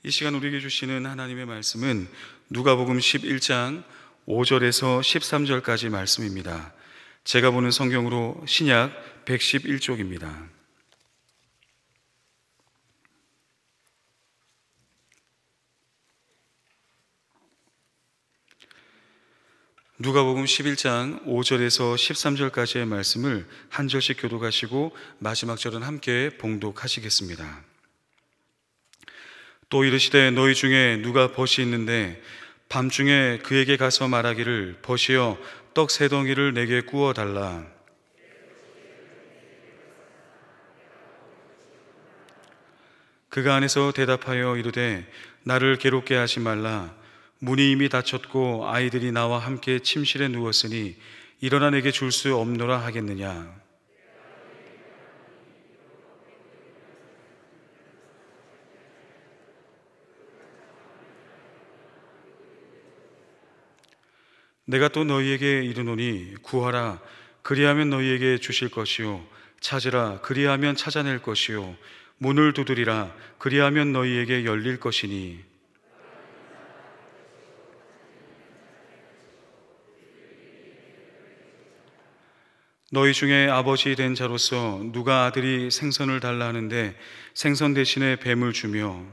이 시간 우리에게 주시는 하나님의 말씀은 누가복음 11장 5절에서 13절까지 말씀입니다. 제가 보는 성경으로 신약 111쪽입니다. 누가복음 11장 5절에서 13절까지의 말씀을 한 절씩 교독하시고 마지막 절은 함께 봉독하시겠습니다. 또 이르시되 너희 중에 누가 벗이 있는데 밤중에 그에게 가서 말하기를 벗이여 떡 세 덩이를 내게 구워 달라. 그가 안에서 대답하여 이르되 나를 괴롭게 하지 말라. 문이 이미 닫혔고 아이들이 나와 함께 침실에 누웠으니 일어나 내게 줄 수 없노라 하겠느냐. 내가 또 너희에게 이르노니 구하라 그리하면 너희에게 주실 것이요 찾으라 그리하면 찾아낼 것이요 문을 두드리라 그리하면 너희에게 열릴 것이니 너희 중에 아버지 된 자로서 누가 아들이 생선을 달라 하는데 생선 대신에 뱀을 주며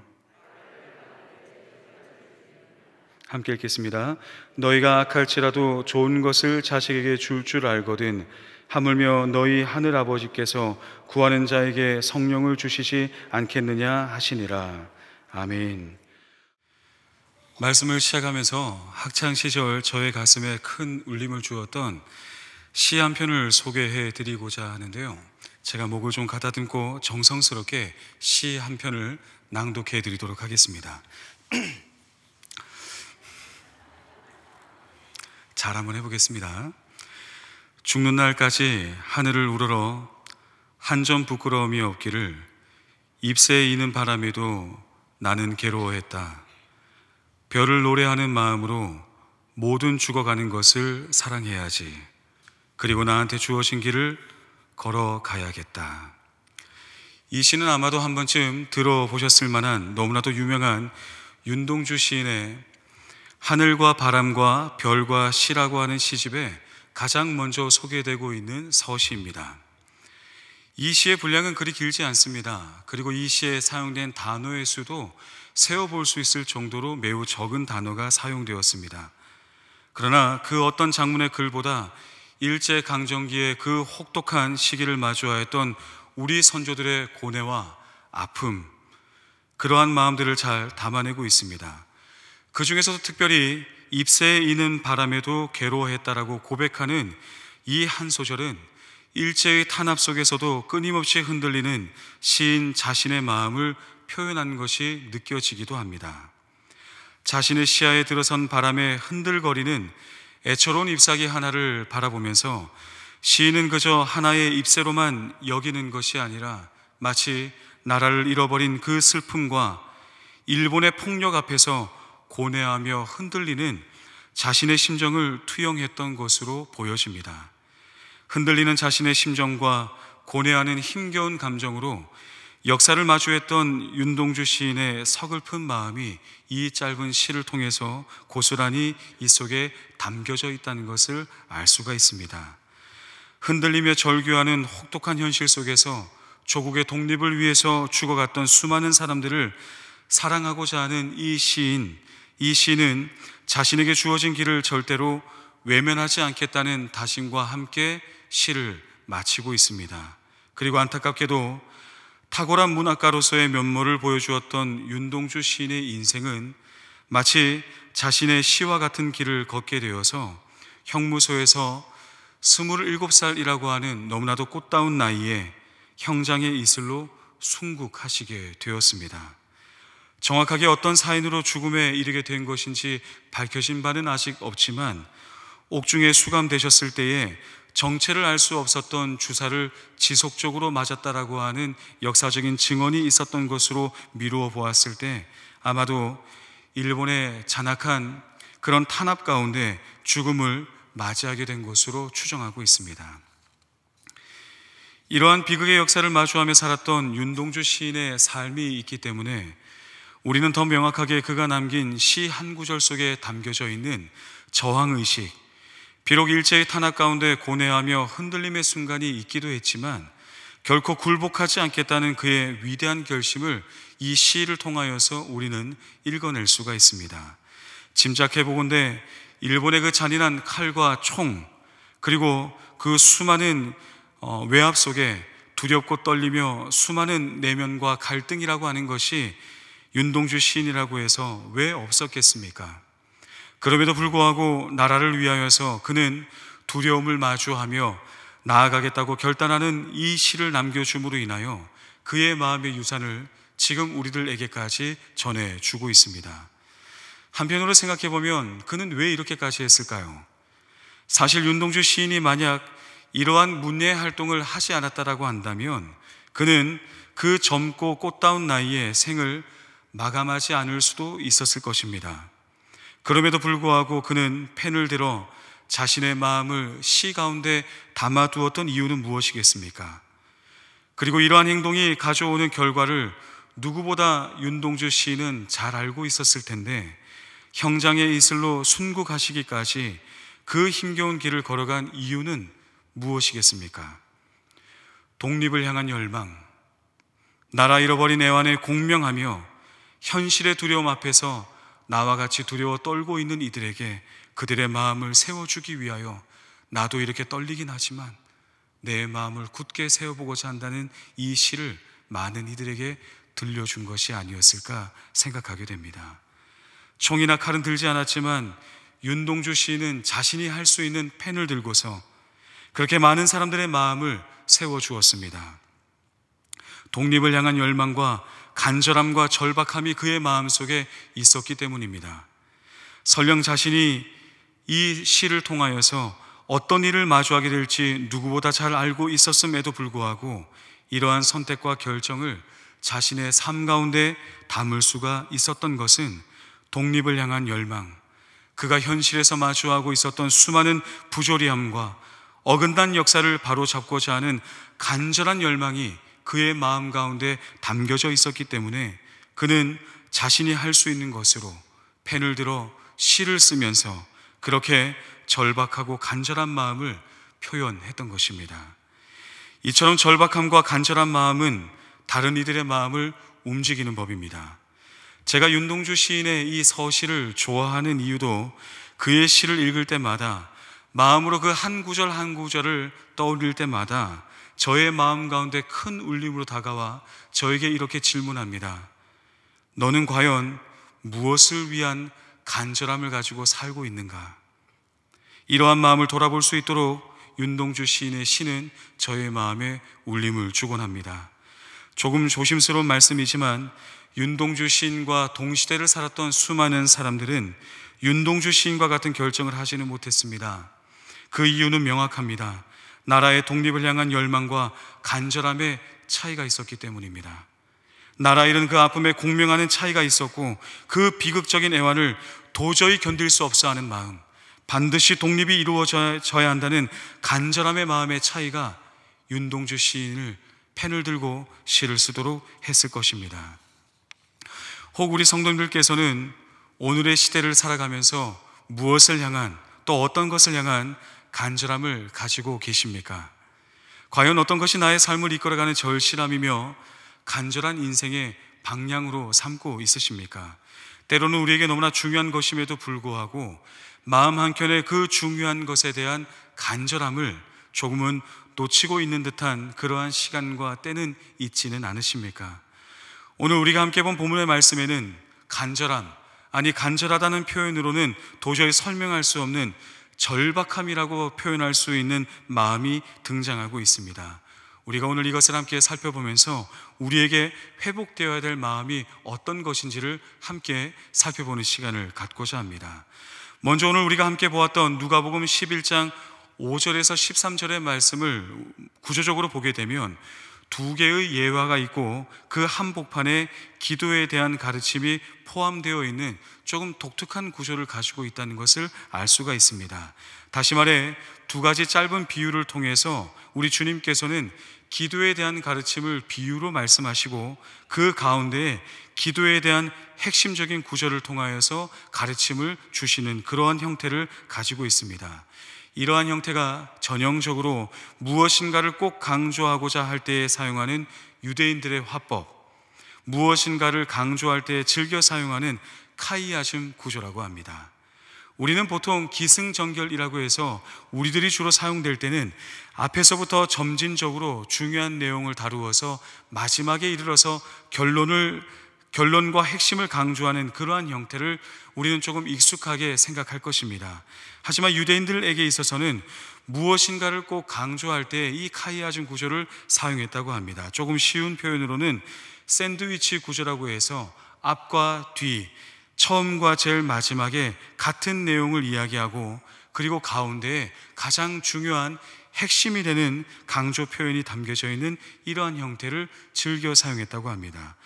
함께 읽겠습니다. 너희가 악할지라도 좋은 것을 자식에게 줄 줄 알거든 하물며 너희 하늘 아버지께서 구하는 자에게 성령을 주시지 않겠느냐 하시니라. 아멘. 말씀을 시작하면서 학창시절 저의 가슴에 큰 울림을 주었던 시 한 편을 소개해 드리고자 하는데요, 제가 목을 좀 가다듬고 정성스럽게 시 한 편을 낭독해 드리도록 하겠습니다. 잘 한번 해보겠습니다. 죽는 날까지 하늘을 우러러 한 점 부끄러움이 없기를 잎새에 이는 바람에도 나는 괴로워했다. 별을 노래하는 마음으로 모든 죽어가는 것을 사랑해야지. 그리고 나한테 주어진 길을 걸어가야겠다. 이 시는 아마도 한 번쯤 들어보셨을 만한 너무나도 유명한 윤동주 시인의 하늘과 바람과 별과 시라고 하는 시집에 가장 먼저 소개되고 있는 서시입니다. 이 시의 분량은 그리 길지 않습니다. 그리고 이 시에 사용된 단어의 수도 세어볼 수 있을 정도로 매우 적은 단어가 사용되었습니다. 그러나 그 어떤 장문의 글보다 일제강점기의 그 혹독한 시기를 마주하였던 우리 선조들의 고뇌와 아픔, 그러한 마음들을 잘 담아내고 있습니다. 그 중에서도 특별히 잎새에 이는 바람에도 괴로워했다라고 고백하는 이 한 소절은 일제의 탄압 속에서도 끊임없이 흔들리는 시인 자신의 마음을 표현한 것이 느껴지기도 합니다. 자신의 시야에 들어선 바람에 흔들거리는 애처로운 잎사귀 하나를 바라보면서 시인은 그저 하나의 잎새로만 여기는 것이 아니라 마치 나라를 잃어버린 그 슬픔과 일본의 폭력 앞에서 고뇌하며 흔들리는 자신의 심정을 투영했던 것으로 보여집니다. 흔들리는 자신의 심정과 고뇌하는 힘겨운 감정으로 역사를 마주했던 윤동주 시인의 서글픈 마음이 이 짧은 시를 통해서 고스란히 이 속에 담겨져 있다는 것을 알 수가 있습니다. 흔들리며 절규하는 혹독한 현실 속에서 조국의 독립을 위해서 죽어갔던 수많은 사람들을 사랑하고자 하는 이 시인은 자신에게 주어진 길을 절대로 외면하지 않겠다는 다짐과 함께 시를 마치고 있습니다. 그리고 안타깝게도 탁월한 문학가로서의 면모를 보여주었던 윤동주 시인의 인생은 마치 자신의 시와 같은 길을 걷게 되어서 형무소에서 27살이라고 하는 너무나도 꽃다운 나이에 형장의 이슬로 순국하시게 되었습니다. 정확하게 어떤 사인으로 죽음에 이르게 된 것인지 밝혀진 바는 아직 없지만 옥중에 수감되셨을 때에 정체를 알 수 없었던 주사를 지속적으로 맞았다라고 하는 역사적인 증언이 있었던 것으로 미루어 보았을 때 아마도 일본의 잔악한 그런 탄압 가운데 죽음을 맞이하게 된 것으로 추정하고 있습니다. 이러한 비극의 역사를 마주하며 살았던 윤동주 시인의 삶이 있기 때문에 우리는 더 명확하게 그가 남긴 시 한 구절 속에 담겨져 있는 저항의식, 비록 일제의 탄압 가운데 고뇌하며 흔들림의 순간이 있기도 했지만 결코 굴복하지 않겠다는 그의 위대한 결심을 이 시를 통하여서 우리는 읽어낼 수가 있습니다. 짐작해 보건대 일본의 그 잔인한 칼과 총, 그리고 그 수많은 외압 속에 두렵고 떨리며 수많은 내면과 갈등이라고 하는 것이 윤동주 시인이라고 해서 왜 없었겠습니까? 그럼에도 불구하고 나라를 위하여서 그는 두려움을 마주하며 나아가겠다고 결단하는 이 시를 남겨줌으로 인하여 그의 마음의 유산을 지금 우리들에게까지 전해주고 있습니다. 한편으로 생각해 보면 그는 왜 이렇게까지 했을까요? 사실 윤동주 시인이 만약 이러한 문예 활동을 하지 않았다라고 한다면 그는 그 젊고 꽃다운 나이에 생을 마감하지 않을 수도 있었을 것입니다. 그럼에도 불구하고 그는 펜을 들어 자신의 마음을 시 가운데 담아두었던 이유는 무엇이겠습니까? 그리고 이러한 행동이 가져오는 결과를 누구보다 윤동주 시인은 잘 알고 있었을 텐데 형장의 이슬로 순국하시기까지 그 힘겨운 길을 걸어간 이유는 무엇이겠습니까? 독립을 향한 열망, 나라 잃어버린 애환에 공명하며 현실의 두려움 앞에서 나와 같이 두려워 떨고 있는 이들에게 그들의 마음을 세워주기 위하여 나도 이렇게 떨리긴 하지만 내 마음을 굳게 세워보고자 한다는 이 시를 많은 이들에게 들려준 것이 아니었을까 생각하게 됩니다. 총이나 칼은 들지 않았지만 윤동주 시인은 자신이 할 수 있는 펜을 들고서 그렇게 많은 사람들의 마음을 세워주었습니다. 독립을 향한 열망과 간절함과 절박함이 그의 마음속에 있었기 때문입니다. 설령 자신이 이 시를 통하여서 어떤 일을 마주하게 될지 누구보다 잘 알고 있었음에도 불구하고 이러한 선택과 결정을 자신의 삶 가운데 담을 수가 있었던 것은 독립을 향한 열망, 그가 현실에서 마주하고 있었던 수많은 부조리함과 어긋난 역사를 바로잡고자 하는 간절한 열망이 그의 마음 가운데 담겨져 있었기 때문에 그는 자신이 할 수 있는 것으로 펜을 들어 시를 쓰면서 그렇게 절박하고 간절한 마음을 표현했던 것입니다. 이처럼 절박함과 간절한 마음은 다른 이들의 마음을 움직이는 법입니다. 제가 윤동주 시인의 이 서시를 좋아하는 이유도 그의 시를 읽을 때마다 마음으로 그 한 구절 한 구절을 떠올릴 때마다 저의 마음 가운데 큰 울림으로 다가와 저에게 이렇게 질문합니다. 너는 과연 무엇을 위한 간절함을 가지고 살고 있는가? 이러한 마음을 돌아볼 수 있도록 윤동주 시인의 시는 저의 마음에 울림을 주곤 합니다. 조금 조심스러운 말씀이지만 윤동주 시인과 동시대를 살았던 수많은 사람들은 윤동주 시인과 같은 결정을 하지는 못했습니다. 그 이유는 명확합니다. 나라의 독립을 향한 열망과 간절함의 차이가 있었기 때문입니다. 나라 잃은 그 아픔에 공명하는 차이가 있었고 그 비극적인 애환을 도저히 견딜 수 없어 하는 마음, 반드시 독립이 이루어져야 한다는 간절함의 마음의 차이가 윤동주 시인을 펜을 들고 시를 쓰도록 했을 것입니다. 혹 우리 성도님들께서는 오늘의 시대를 살아가면서 무엇을 향한, 또 어떤 것을 향한 간절함을 가지고 계십니까? 과연 어떤 것이 나의 삶을 이끌어가는 절실함이며 간절한 인생의 방향으로 삼고 있으십니까? 때로는 우리에게 너무나 중요한 것임에도 불구하고 마음 한켠에 그 중요한 것에 대한 간절함을 조금은 놓치고 있는 듯한 그러한 시간과 때는 있지는 않으십니까? 오늘 우리가 함께 본 본문의 말씀에는 간절함, 아니 간절하다는 표현으로는 도저히 설명할 수 없는 절박함이라고 표현할 수 있는 마음이 등장하고 있습니다. 우리가 오늘 이것을 함께 살펴보면서 우리에게 회복되어야 될 마음이 어떤 것인지를 함께 살펴보는 시간을 갖고자 합니다. 먼저 오늘 우리가 함께 보았던 누가복음 11장 5절에서 13절의 말씀을 구조적으로 보게 되면 두 개의 예화가 있고 그 한복판에 기도에 대한 가르침이 포함되어 있는 조금 독특한 구조를 가지고 있다는 것을 알 수가 있습니다. 다시 말해 두 가지 짧은 비유를 통해서 우리 주님께서는 기도에 대한 가르침을 비유로 말씀하시고 그 가운데 기도에 대한 핵심적인 구절을 통하여서 가르침을 주시는 그러한 형태를 가지고 있습니다. 이러한 형태가 전형적으로 무엇인가를 꼭 강조하고자 할 때에 사용하는 유대인들의 화법, 무엇인가를 강조할 때 즐겨 사용하는 카이아즘 구조라고 합니다. 우리는 보통 기승전결이라고 해서 우리들이 주로 사용될 때는 앞에서부터 점진적으로 중요한 내용을 다루어서 마지막에 이르러서 결론과 핵심을 강조하는 그러한 형태를 우리는 조금 익숙하게 생각할 것입니다. 하지만 유대인들에게 있어서는 무엇인가를 꼭 강조할 때 이 카이아즘 구조를 사용했다고 합니다. 조금 쉬운 표현으로는 샌드위치 구조라고 해서 앞과 뒤, 처음과 제일 마지막에 같은 내용을 이야기하고 그리고 가운데에 가장 중요한 핵심이 되는 강조 표현이 담겨져 있는 이러한 형태를 즐겨 사용했다고 합니다.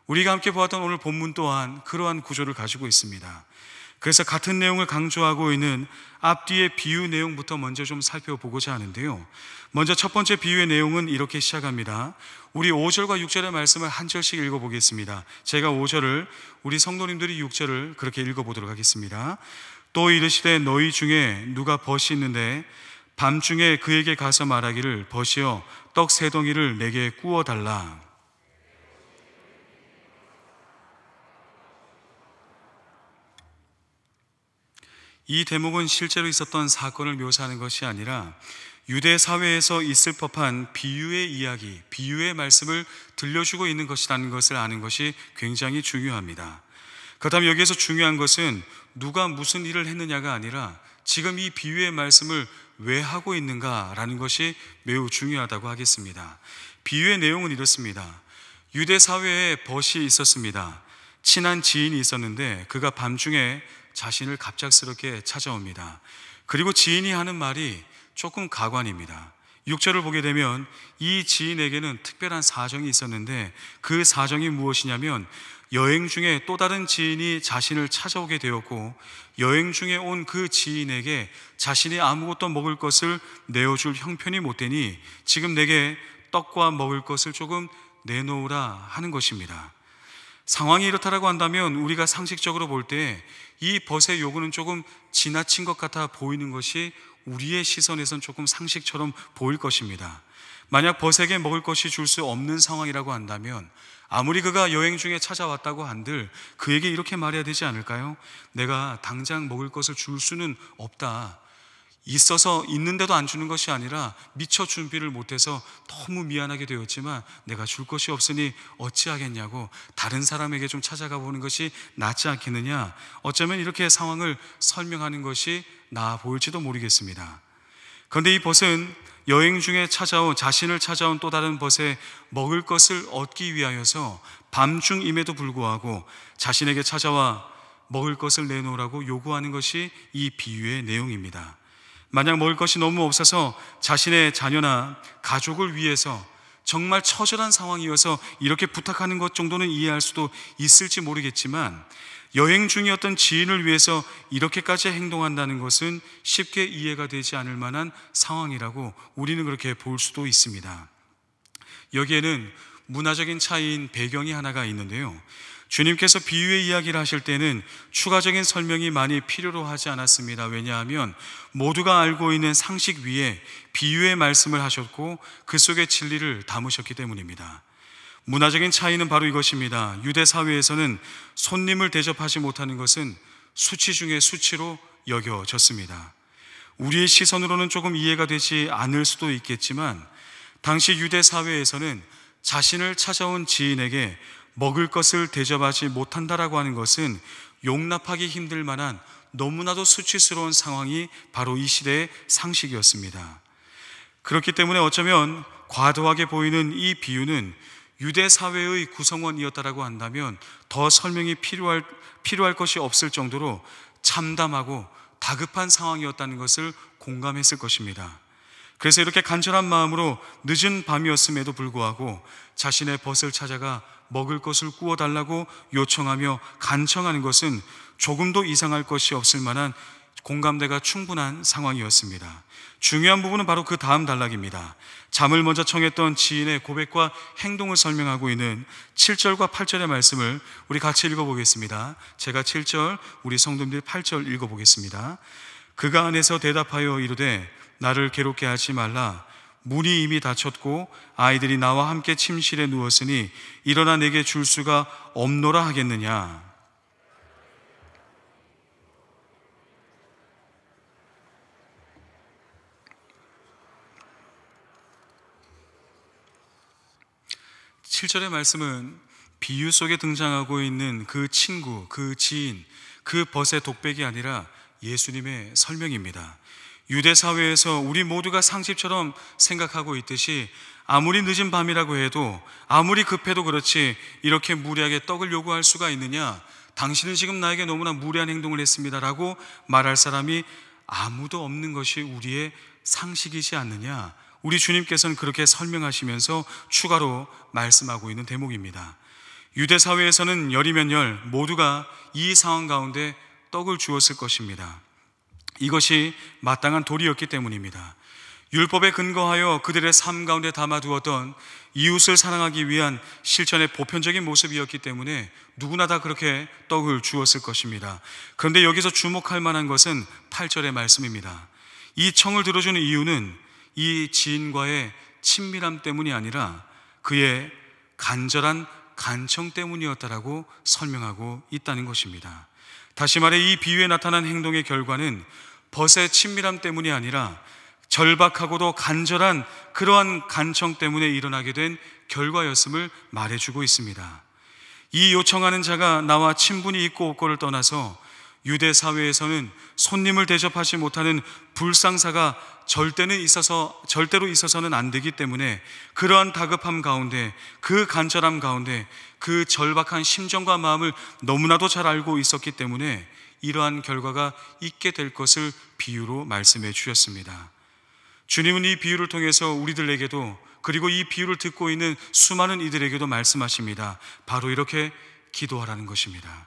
우리가 함께 보았던 오늘 본문 또한 그러한 구조를 가지고 있습니다. 그래서 같은 내용을 강조하고 있는 앞뒤의 비유 내용부터 먼저 좀 살펴보고자 하는데요. 먼저 첫 번째 비유의 내용은 이렇게 시작합니다. 우리 5절과 6절의 말씀을 한 절씩 읽어보겠습니다. 제가 5절을, 우리 성도님들이 6절을 그렇게 읽어보도록 하겠습니다. 또 이르시되 너희 중에 누가 벗이 있는데 밤중에 그에게 가서 말하기를 벗이여 떡 세 덩이를 내게 구워달라. 이 대목은 실제로 있었던 사건을 묘사하는 것이 아니라 유대 사회에서 있을 법한 비유의 이야기, 비유의 말씀을 들려주고 있는 것이라는 것을 아는 것이 굉장히 중요합니다. 그렇다면 여기에서 중요한 것은 누가 무슨 일을 했느냐가 아니라 지금 이 비유의 말씀을 왜 하고 있는가라는 것이 매우 중요하다고 하겠습니다. 비유의 내용은 이렇습니다. 유대 사회에 벗이 있었습니다. 친한 지인이 있었는데 그가 밤중에 자신을 갑작스럽게 찾아옵니다. 그리고 지인이 하는 말이 조금 가관입니다. 6절을 보게 되면 이 지인에게는 특별한 사정이 있었는데 그 사정이 무엇이냐면 여행 중에 또 다른 지인이 자신을 찾아오게 되었고 여행 중에 온 그 지인에게 자신이 아무것도 먹을 것을 내어줄 형편이 못 되니 지금 내게 떡과 먹을 것을 조금 내놓으라 하는 것입니다. 상황이 이렇다라고 한다면 우리가 상식적으로 볼 때 이 벗의 요구는 조금 지나친 것 같아 보이는 것이 우리의 시선에선 조금 상식처럼 보일 것입니다. 만약 벗에게 먹을 것이 줄 수 없는 상황이라고 한다면 아무리 그가 여행 중에 찾아왔다고 한들 그에게 이렇게 말해야 되지 않을까요? 내가 당장 먹을 것을 줄 수는 없다. 있어서 있는데도 안 주는 것이 아니라 미처 준비를 못해서 너무 미안하게 되었지만 내가 줄 것이 없으니 어찌하겠냐고 다른 사람에게 좀 찾아가 보는 것이 낫지 않겠느냐. 어쩌면 이렇게 상황을 설명하는 것이 나아 보일지도 모르겠습니다. 그런데 이 벗은 여행 중에 자신을 찾아온 또 다른 벗에 먹을 것을 얻기 위하여서 밤중임에도 불구하고 자신에게 찾아와 먹을 것을 내놓으라고 요구하는 것이 이 비유의 내용입니다. 만약 먹을 것이 너무 없어서 자신의 자녀나 가족을 위해서 정말 처절한 상황이어서 이렇게 부탁하는 것 정도는 이해할 수도 있을지 모르겠지만 여행 중이었던 지인을 위해서 이렇게까지 행동한다는 것은 쉽게 이해가 되지 않을 만한 상황이라고 우리는 그렇게 볼 수도 있습니다. 여기에는 문화적인 차이인 배경이 하나가 있는데요. 주님께서 비유의 이야기를 하실 때는 추가적인 설명이 많이 필요로 하지 않았습니다. 왜냐하면 모두가 알고 있는 상식 위에 비유의 말씀을 하셨고 그 속에 진리를 담으셨기 때문입니다. 문화적인 차이는 바로 이것입니다. 유대 사회에서는 손님을 대접하지 못하는 것은 수치 중에 수치로 여겨졌습니다. 우리의 시선으로는 조금 이해가 되지 않을 수도 있겠지만 당시 유대 사회에서는 자신을 찾아온 지인에게 먹을 것을 대접하지 못한다라고 하는 것은 용납하기 힘들 만한 너무나도 수치스러운 상황이 바로 이 시대의 상식이었습니다. 그렇기 때문에 어쩌면 과도하게 보이는 이 비유는 유대 사회의 구성원이었다라고 한다면 더 설명이 필요할 것이 없을 정도로 참담하고 다급한 상황이었다는 것을 공감했을 것입니다. 그래서 이렇게 간절한 마음으로 늦은 밤이었음에도 불구하고 자신의 벗을 찾아가 먹을 것을 구워달라고 요청하며 간청하는 것은 조금도 이상할 것이 없을 만한 공감대가 충분한 상황이었습니다. 중요한 부분은 바로 그 다음 단락입니다. 잠을 먼저 청했던 지인의 고백과 행동을 설명하고 있는 7절과 8절의 말씀을 우리 같이 읽어보겠습니다. 제가 7절, 우리 성도님들 8절 읽어보겠습니다. 그가 안에서 대답하여 이르되 나를 괴롭게 하지 말라. 문이 이미 닫혔고 아이들이 나와 함께 침실에 누웠으니 일어나 내게 줄 수가 없노라 하겠느냐. 7절의 말씀은 비유 속에 등장하고 있는 그 친구, 그 지인, 그 벗의 독백이 아니라 예수님의 설명입니다. 유대 사회에서 우리 모두가 상식처럼 생각하고 있듯이 아무리 늦은 밤이라고 해도, 아무리 급해도 그렇지 이렇게 무리하게 떡을 요구할 수가 있느냐, 당신은 지금 나에게 너무나 무례한 행동을 했습니다 라고 말할 사람이 아무도 없는 것이 우리의 상식이지 않느냐, 우리 주님께서는 그렇게 설명하시면서 추가로 말씀하고 있는 대목입니다. 유대 사회에서는 열이면 열 모두가 이 상황 가운데 떡을 주었을 것입니다. 이것이 마땅한 도리였기 때문입니다. 율법에 근거하여 그들의 삶 가운데 담아두었던 이웃을 사랑하기 위한 실천의 보편적인 모습이었기 때문에 누구나 다 그렇게 떡을 주었을 것입니다. 그런데 여기서 주목할 만한 것은 8절의 말씀입니다. 이 청을 들어주는 이유는 이 지인과의 친밀함 때문이 아니라 그의 간절한 간청 때문이었다라고 설명하고 있다는 것입니다. 다시 말해 이 비유에 나타난 행동의 결과는 벗의 친밀함 때문이 아니라 절박하고도 간절한 그러한 간청 때문에 일어나게 된 결과였음을 말해주고 있습니다. 이 요청하는 자가 나와 친분이 있고 없고를 떠나서 유대 사회에서는 손님을 대접하지 못하는 불상사가 절대로 있어서는 안 되기 때문에 그러한 다급함 가운데, 그 간절함 가운데 그 절박한 심정과 마음을 너무나도 잘 알고 있었기 때문에 이러한 결과가 있게 될 것을 비유로 말씀해 주셨습니다. 주님은 이 비유를 통해서 우리들에게도, 그리고 이 비유를 듣고 있는 수많은 이들에게도 말씀하십니다. 바로 이렇게 기도하라는 것입니다.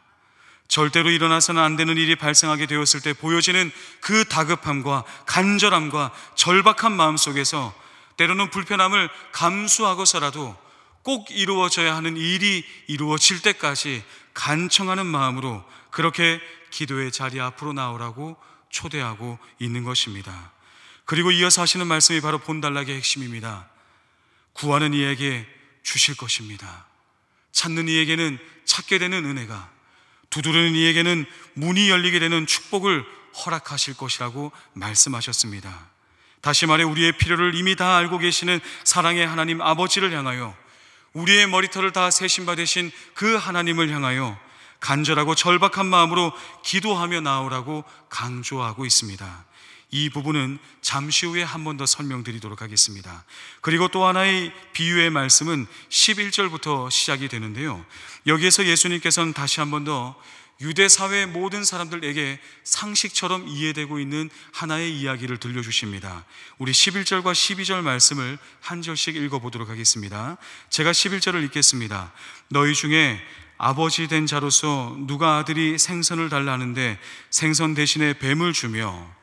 절대로 일어나서는 안 되는 일이 발생하게 되었을 때 보여지는 그 다급함과 간절함과 절박한 마음 속에서 때로는 불편함을 감수하고서라도 꼭 이루어져야 하는 일이 이루어질 때까지 간청하는 마음으로 그렇게 기도의 자리 앞으로 나오라고 초대하고 있는 것입니다. 그리고 이어서 하시는 말씀이 바로 본단락의 핵심입니다. 구하는 이에게 주실 것입니다. 찾는 이에게는 찾게 되는 은혜가, 두드리는 이에게는 문이 열리게 되는 축복을 허락하실 것이라고 말씀하셨습니다. 다시 말해 우리의 필요를 이미 다 알고 계시는 사랑의 하나님 아버지를 향하여, 우리의 머리털을 다 세신 바 되신 그 하나님을 향하여 간절하고 절박한 마음으로 기도하며 나오라고 강조하고 있습니다. 이 부분은 잠시 후에 한 번 더 설명드리도록 하겠습니다. 그리고 또 하나의 비유의 말씀은 11절부터 시작이 되는데요, 여기에서 예수님께서는 다시 한 번 더 유대 사회의 모든 사람들에게 상식처럼 이해되고 있는 하나의 이야기를 들려주십니다. 우리 11절과 12절 말씀을 한 절씩 읽어보도록 하겠습니다. 제가 11절을 읽겠습니다. 너희 중에 아버지 된 자로서 누가 아들이 생선을 달라 하는데 생선 대신에 뱀을 주며,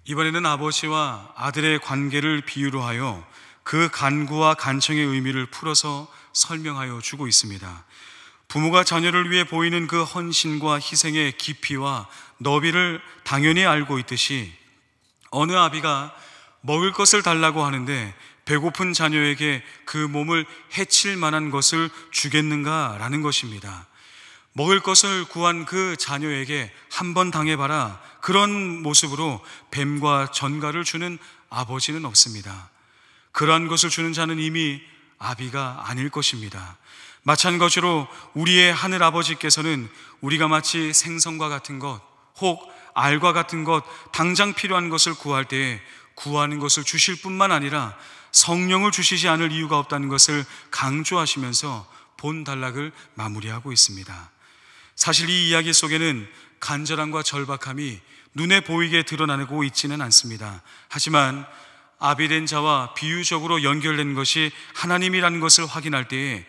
이번에는 아버지와 아들의 관계를 비유로 하여 그 간구와 간청의 의미를 풀어서 설명하여 주고 있습니다. 부모가 자녀를 위해 보이는 그 헌신과 희생의 깊이와 너비를 당연히 알고 있듯이 어느 아비가 먹을 것을 달라고 하는데 배고픈 자녀에게 그 몸을 해칠 만한 것을 주겠는가라는 것입니다. 먹을 것을 구한 그 자녀에게 한번 당해봐라, 그런 모습으로 뱀과 전갈을 주는 아버지는 없습니다. 그러한 것을 주는 자는 이미 아비가 아닐 것입니다. 마찬가지로 우리의 하늘 아버지께서는 우리가 마치 생선과 같은 것, 혹 알과 같은 것, 당장 필요한 것을 구할 때에 구하는 것을 주실 뿐만 아니라 성령을 주시지 않을 이유가 없다는 것을 강조하시면서 본 단락을 마무리하고 있습니다. 사실 이 이야기 속에는 간절함과 절박함이 눈에 보이게 드러나고 있지는 않습니다. 하지만 아비된 자와 비유적으로 연결된 것이 하나님이라는 것을 확인할 때에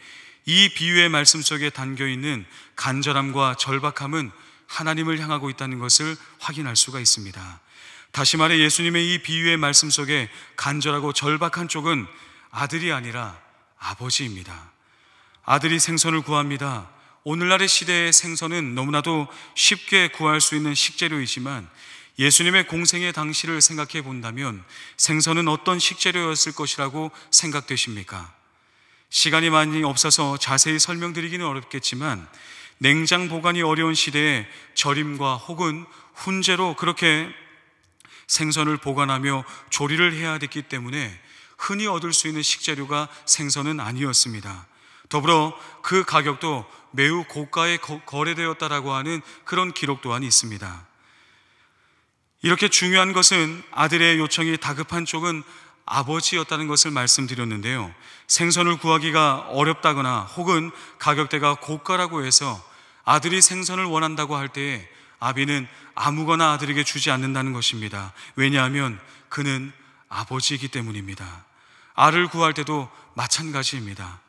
이 비유의 말씀 속에 담겨 있는 간절함과 절박함은 하나님을 향하고 있다는 것을 확인할 수가 있습니다. 다시 말해 예수님의 이 비유의 말씀 속에 간절하고 절박한 쪽은 아들이 아니라 아버지입니다. 아들이 생선을 구합니다. 오늘날의 시대의 생선은 너무나도 쉽게 구할 수 있는 식재료이지만 예수님의 공생의 당시를 생각해 본다면 생선은 어떤 식재료였을 것이라고 생각되십니까? 시간이 많이 없어서 자세히 설명드리기는 어렵겠지만 냉장 보관이 어려운 시대에 절임과 혹은 훈제로 그렇게 생선을 보관하며 조리를 해야 됐기 때문에 흔히 얻을 수 있는 식재료가 생선은 아니었습니다. 더불어 그 가격도 매우 고가에 거래되었다라고 하는 그런 기록 또한 있습니다. 이렇게 중요한 것은 아들의 요청이 다급한 쪽은 아버지였다는 것을 말씀드렸는데요, 생선을 구하기가 어렵다거나 혹은 가격대가 고가라고 해서 아들이 생선을 원한다고 할 때에 아비는 아무거나 아들에게 주지 않는다는 것입니다. 왜냐하면 그는 아버지이기 때문입니다. 알을 구할 때도 마찬가지입니다.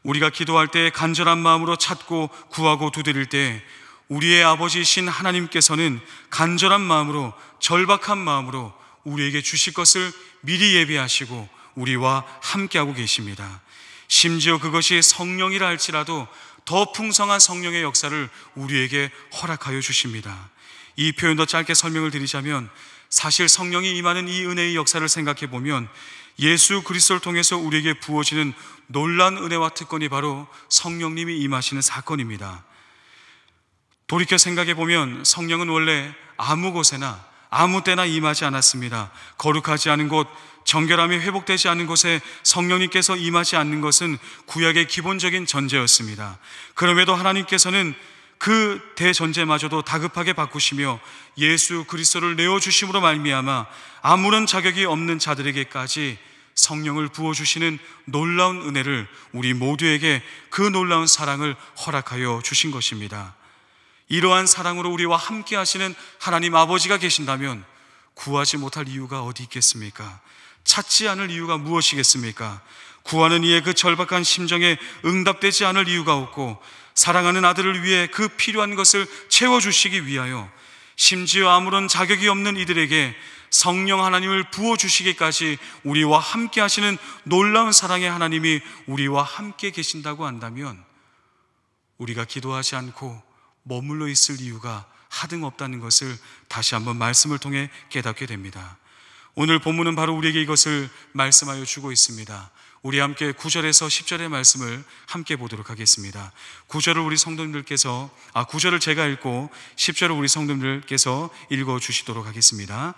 우리가 기도할 때 간절한 마음으로 찾고 구하고 두드릴 때 우리의 아버지이신 하나님께서는 간절한 마음으로 절박한 마음으로 우리에게 주실 것을 미리 예비하시고 우리와 함께하고 계십니다. 심지어 그것이 성령이라 할지라도 더 풍성한 성령의 역사를 우리에게 허락하여 주십니다. 이 표현도 짧게 설명을 드리자면 사실 성령이 임하는 이 은혜의 역사를 생각해 보면 예수 그리스도를 통해서 우리에게 부어지는 놀라운 은혜와 특권이 바로 성령님이 임하시는 사건입니다. 돌이켜 생각해 보면 성령은 원래 아무 곳에나 아무 때나 임하지 않았습니다. 거룩하지 않은 곳, 정결함이 회복되지 않은 곳에 성령님께서 임하지 않는 것은 구약의 기본적인 전제였습니다. 그럼에도 하나님께서는 그 대전제마저도 다급하게 바꾸시며 예수 그리스도를 내어주심으로 말미암아 아무런 자격이 없는 자들에게까지 성령을 부어주시는 놀라운 은혜를 우리 모두에게 그 놀라운 사랑을 허락하여 주신 것입니다. 이러한 사랑으로 우리와 함께 하시는 하나님 아버지가 계신다면 구하지 못할 이유가 어디 있겠습니까? 찾지 않을 이유가 무엇이겠습니까? 구하는 이의 그 절박한 심정에 응답되지 않을 이유가 없고 사랑하는 아들을 위해 그 필요한 것을 채워주시기 위하여 심지어 아무런 자격이 없는 이들에게 성령 하나님을 부어주시기까지 우리와 함께 하시는 놀라운 사랑의 하나님이 우리와 함께 계신다고 한다면 우리가 기도하지 않고 머물러 있을 이유가 하등없다는 것을 다시 한번 말씀을 통해 깨닫게 됩니다. 오늘 본문은 바로 우리에게 이것을 말씀하여 주고 있습니다. 우리 함께 9절에서 10절의 말씀을 함께 보도록 하겠습니다. 9절을 제가 읽고 10절을 우리 성도님들께서 읽어주시도록 하겠습니다.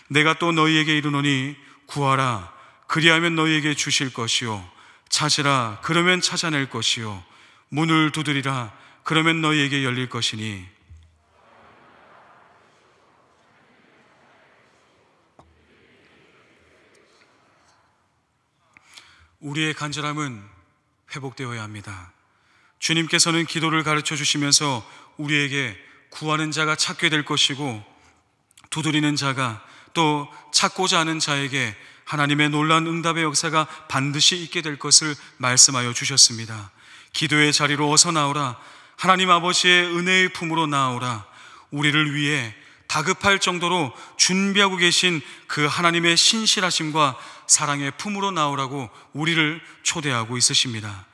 내가 또 너희에게 이르노니 구하라 그리하면 너희에게 주실 것이요 찾으라 그러면 찾아낼 것이요 문을 두드리라 그러면 너희에게 열릴 것이니 우리의 간절함은 회복되어야 합니다. 주님께서는 기도를 가르쳐 주시면서 우리에게 구하는 자가 찾게 될 것이고 두드리는 자가 또 찾고자 하는 자에게 하나님의 놀라운 응답의 역사가 반드시 있게 될 것을 말씀하여 주셨습니다. 기도의 자리로 어서 나오라. 하나님 아버지의 은혜의 품으로 나오라. 우리를 위해 다급할 정도로 준비하고 계신 그 하나님의 신실하심과 사랑의 품으로 나오라고 우리를 초대하고 있으십니다.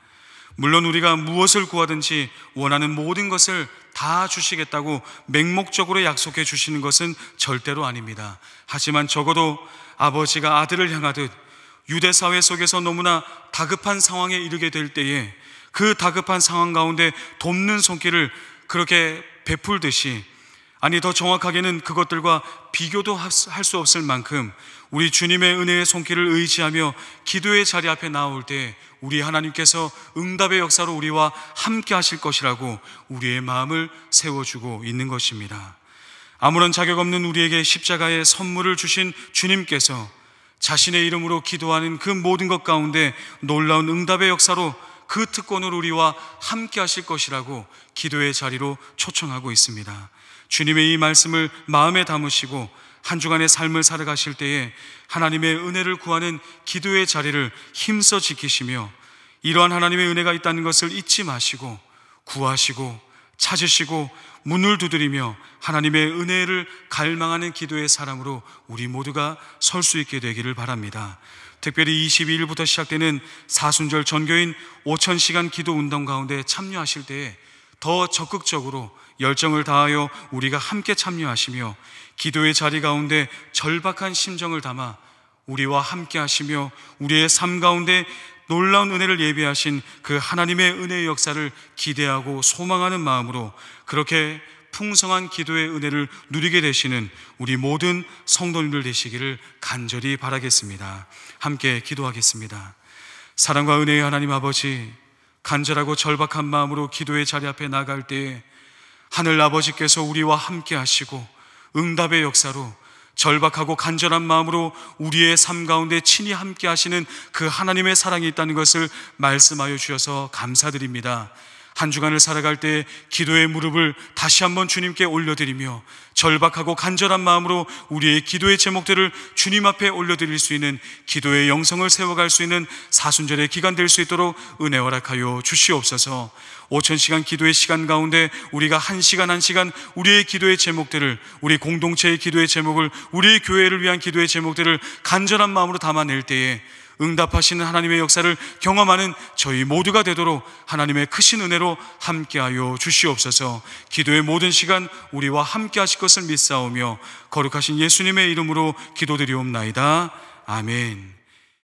물론 우리가 무엇을 구하든지 원하는 모든 것을 다 주시겠다고 맹목적으로 약속해 주시는 것은 절대로 아닙니다. 하지만 적어도 아버지가 아들을 향하듯 유대 사회 속에서 너무나 다급한 상황에 이르게 될 때에 그 다급한 상황 가운데 돕는 손길을 그렇게 베풀듯이, 아니 더 정확하게는 그것들과 비교도 할 수 없을 만큼 우리 주님의 은혜의 손길을 의지하며 기도의 자리 앞에 나올 때 우리 하나님께서 응답의 역사로 우리와 함께 하실 것이라고 우리의 마음을 세워주고 있는 것입니다. 아무런 자격 없는 우리에게 십자가의 선물을 주신 주님께서 자신의 이름으로 기도하는 그 모든 것 가운데 놀라운 응답의 역사로 그 특권을 우리와 함께 하실 것이라고 기도의 자리로 초청하고 있습니다. 주님의 이 말씀을 마음에 담으시고 한 주간의 삶을 살아가실 때에 하나님의 은혜를 구하는 기도의 자리를 힘써 지키시며 이러한 하나님의 은혜가 있다는 것을 잊지 마시고 구하시고 찾으시고 문을 두드리며 하나님의 은혜를 갈망하는 기도의 사람으로 우리 모두가 설 수 있게 되기를 바랍니다. 특별히 22일부터 시작되는 사순절 전교인 5000시간 기도 운동 가운데 참여하실 때에 더 적극적으로 열정을 다하여 우리가 함께 참여하시며 기도의 자리 가운데 절박한 심정을 담아 우리와 함께 하시며 우리의 삶 가운데 놀라운 은혜를 예비하신 그 하나님의 은혜의 역사를 기대하고 소망하는 마음으로 그렇게 풍성한 기도의 은혜를 누리게 되시는 우리 모든 성도님들 되시기를 간절히 바라겠습니다. 함께 기도하겠습니다. 사랑과 은혜의 하나님 아버지, 간절하고 절박한 마음으로 기도의 자리 앞에 나갈 때에 하늘 아버지께서 우리와 함께 하시고 응답의 역사로 절박하고 간절한 마음으로 우리의 삶 가운데 친히 함께 하시는 그 하나님의 사랑이 있다는 것을 말씀하여 주셔서 감사드립니다. 한 주간을 살아갈 때 기도의 무릎을 다시 한번 주님께 올려드리며 절박하고 간절한 마음으로 우리의 기도의 제목들을 주님 앞에 올려드릴 수 있는 기도의 영성을 세워갈 수 있는 사순절의 기간 될 수 있도록 은혜 허락하여 주시옵소서. 5000시간 기도의 시간 가운데 우리가 한 시간 한 시간 우리의 기도의 제목들을, 우리 공동체의 기도의 제목을, 우리의 교회를 위한 기도의 제목들을 간절한 마음으로 담아낼 때에 응답하시는 하나님의 역사를 경험하는 저희 모두가 되도록 하나님의 크신 은혜로 함께하여 주시옵소서. 기도의 모든 시간 우리와 함께 하실 것을 믿사오며 거룩하신 예수님의 이름으로 기도드리옵나이다. 아멘.